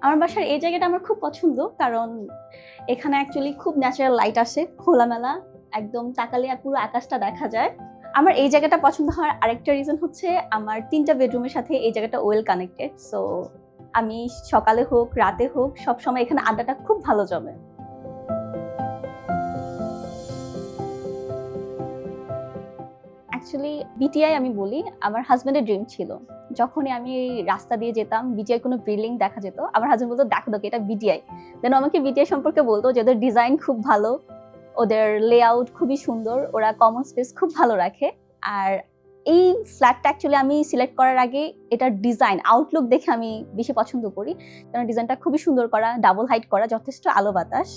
আমার বাসার এই জায়গাটা আমার খুব পছন্দ, কারণ এখানে অ্যাকচুয়ালি খুব ন্যাচারাল লাইট আসে, খোলামেলা, একদম তাকালে পুরো আকাশটা দেখা যায়। আমার এই জায়গাটা পছন্দ হওয়ার আরেকটা রিজন হচ্ছে আমার ৩টা বেডরুমের সাথে এই জায়গাটা ওয়েল কানেক্টেড। সো আমি সকালে হোক রাতে হোক সবসময় এখানে আড্ডাটা খুব ভালো জমে। অ্যাকচুয়ালি বিটিআই আমি বলি আমার হাজবেন্ডের ড্রিম ছিল। যখনই আমি রাস্তা দিয়ে যেতাম, বিটিআই কোনো বিল্ডিং দেখা যেত, আমার হাজবেন্ড বলতো দেখো দেখো এটা বিটিআই। দেন আমাকে বিটিআই সম্পর্কে বলতো যে ওদের ডিজাইন খুব ভালো, ওদের লেআউট খুবই সুন্দর, ওরা কমন স্পেস খুব ভালো রাখে। আর এই ফ্ল্যাটটা অ্যাকচুয়ালি আমি সিলেক্ট করার আগে এটার ডিজাইন আউটলুক দেখে আমি বেশি পছন্দ করি, কারণ ডিজাইনটা খুবই সুন্দর করা, ডাবল হাইট করা, যথেষ্ট আলো বাতাস।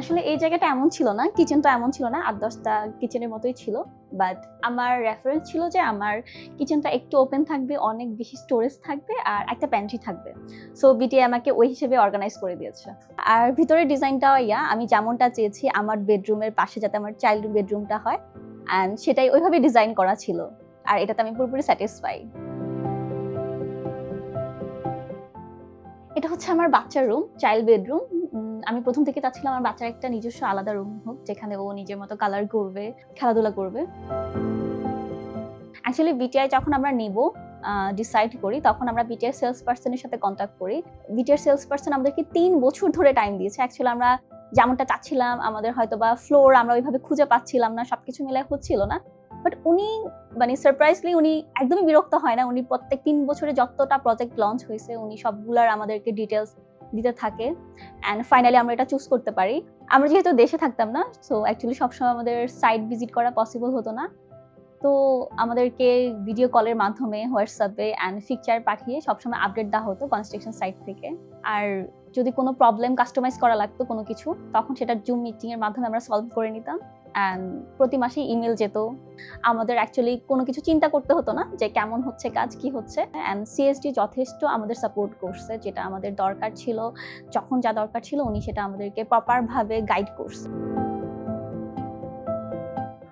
আসলে এই জায়গাটা এমন ছিল না, কিচেনটা এমন ছিল না, ৮-১০টা কিচেনের মতোই ছিল। বাট আমার রেফারেন্স ছিল যে আমার কিচেনটা একটু ওপেন থাকবে, অনেক বেশি স্টোরেজ থাকবে আর একটা প্যান্ট্রি থাকবে। সো বিটিআই আমাকে ওই হিসেবে অর্গানাইজ করে দিয়েছে। আর ভিতরের ডিজাইনটাও আমি যেমনটা চেয়েছি আমার বেডরুমের পাশে যাতে আমার চাইল্ড বেডরুমটা হয়, অ্যান্ড সেটাই ওইভাবে ডিজাইন করা ছিল। আর এটাতে আমি পুরোপুরি স্যাটিসফাই। এটা হচ্ছে আমার বাচ্চার রুম, চাইল্ড বেডরুম। আমি প্রথম থেকে চাচ্ছিলাম আমার বাচ্চার একটা নিজস্ব আলাদা রুম হোক, যেখানে ও নিজের মতো কালার করবে, খেলাধুলা করবে। অ্যাকচুয়ালি বিটিআই যখন আমরা নিব ডিসাইড করি, তখন আমরা বিটিআই সেলস পার্সনের সাথে কন্ট্যাক্ট করি। বিটিআই সেলস পার্সন আমাদেরকে ৩ বছর ধরে টাইম দিয়েছে। অ্যাকচুয়ালি আমরা যেমনটা চাচ্ছিলাম, আমাদের হয়তোবা ফ্লোর আমরা ওইভাবে খুঁজে পাচ্ছিলাম না, সবকিছু মিলে হচ্ছিল না। বাট উনি সারপ্রাইজলি উনি একদমই বিরক্ত হয় না। উনি প্রত্যেক ৩ বছরে যতটা প্রজেক্ট লঞ্চ হয়েছে উনি সবগুলার আমাদেরকে ডিটেলস দিতে থাকে, অ্যান্ড ফাইনালি আমরা এটা চুজ করতে পারি। আমরা যেহেতু দেশে থাকতাম না, সো অ্যাকচুয়ালি সবসময় আমাদের সাইট ভিজিট করা পসিবল হতো না। তো আমাদেরকে ভিডিও কলের মাধ্যমে হোয়াটসঅ্যাপে অ্যান্ড পিকচার পাঠিয়ে সবসময় আপডেট দেওয়া হতো কনস্ট্রাকশন সাইট থেকে। আর যদি কোনো প্রবলেম কাস্টমাইজ করা লাগতো কোনো কিছু, তখন সেটা জুম মিটিংয়ের মাধ্যমে আমরা সলভ করে নিতাম। অ্যান্ড প্রতি মাসে ইমেল যেত। আমাদের অ্যাকচুয়ালি কোনো কিছু চিন্তা করতে হতো না যে কেমন হচ্ছে কাজ, কি হচ্ছে। অ্যান্ড সিএসডি যথেষ্ট আমাদের সাপোর্ট করছে, যেটা আমাদের দরকার ছিল, যখন যা দরকার ছিল উনি সেটা আমাদেরকে প্রপারভাবে গাইড করছে।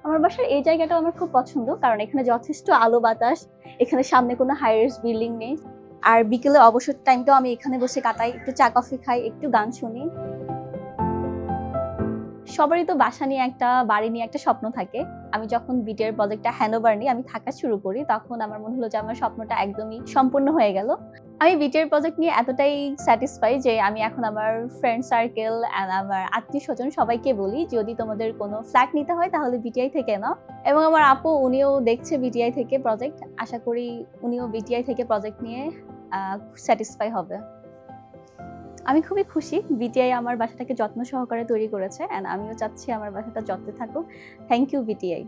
আমার বাসার এই জায়গাটাও আমার খুব পছন্দ, কারণ এখানে যথেষ্ট আলো বাতাস, এখানে সামনে কোনো হাই রাইজ বিল্ডিং নেই। আর বিকেলে অবসর টাইমটাও আমি এখানে বসে কাটাই, একটু চা কফি খাই, একটু গান শুনি। সবারই তো বাসা নিয়ে একটা, বাড়ি নিয়ে একটা স্বপ্ন থাকে। আমি যখন বিটিআর প্রজেক্টটা হ্যান্ডওভার নিয়ে আমি থাকা শুরু করি, তখন আমার মনে হলো যে আমার স্বপ্নটা একদমই সম্পূর্ণ হয়ে গেল। আমি বিটিআর প্রজেক্ট নিয়ে এতটাই স্যাটিসফাই যে আমি এখন আমার ফ্রেন্ড সার্কেল অ্যান্ড আমার আত্মীয়স্বজন সবাইকে বলি, যদি তোমাদের কোনো ফ্ল্যাট নিতে হয় তাহলে বিটিআই থেকে নাও। এবং আমার আপু উনিও দেখছে বিটিআই থেকে প্রজেক্ট, আশা করি উনিও বিটিআই থেকে প্রজেক্ট নিয়ে স্যাটিসফাই হবে। আমি খুবই খুশি বিটিআই আমার বাসাটাকে যত্ন সহকারে তৈরি করেছে, অ্যান্ড আমিও চাচ্ছি আমার বাসাটা যত্নে থাকুক। Thank you BTI.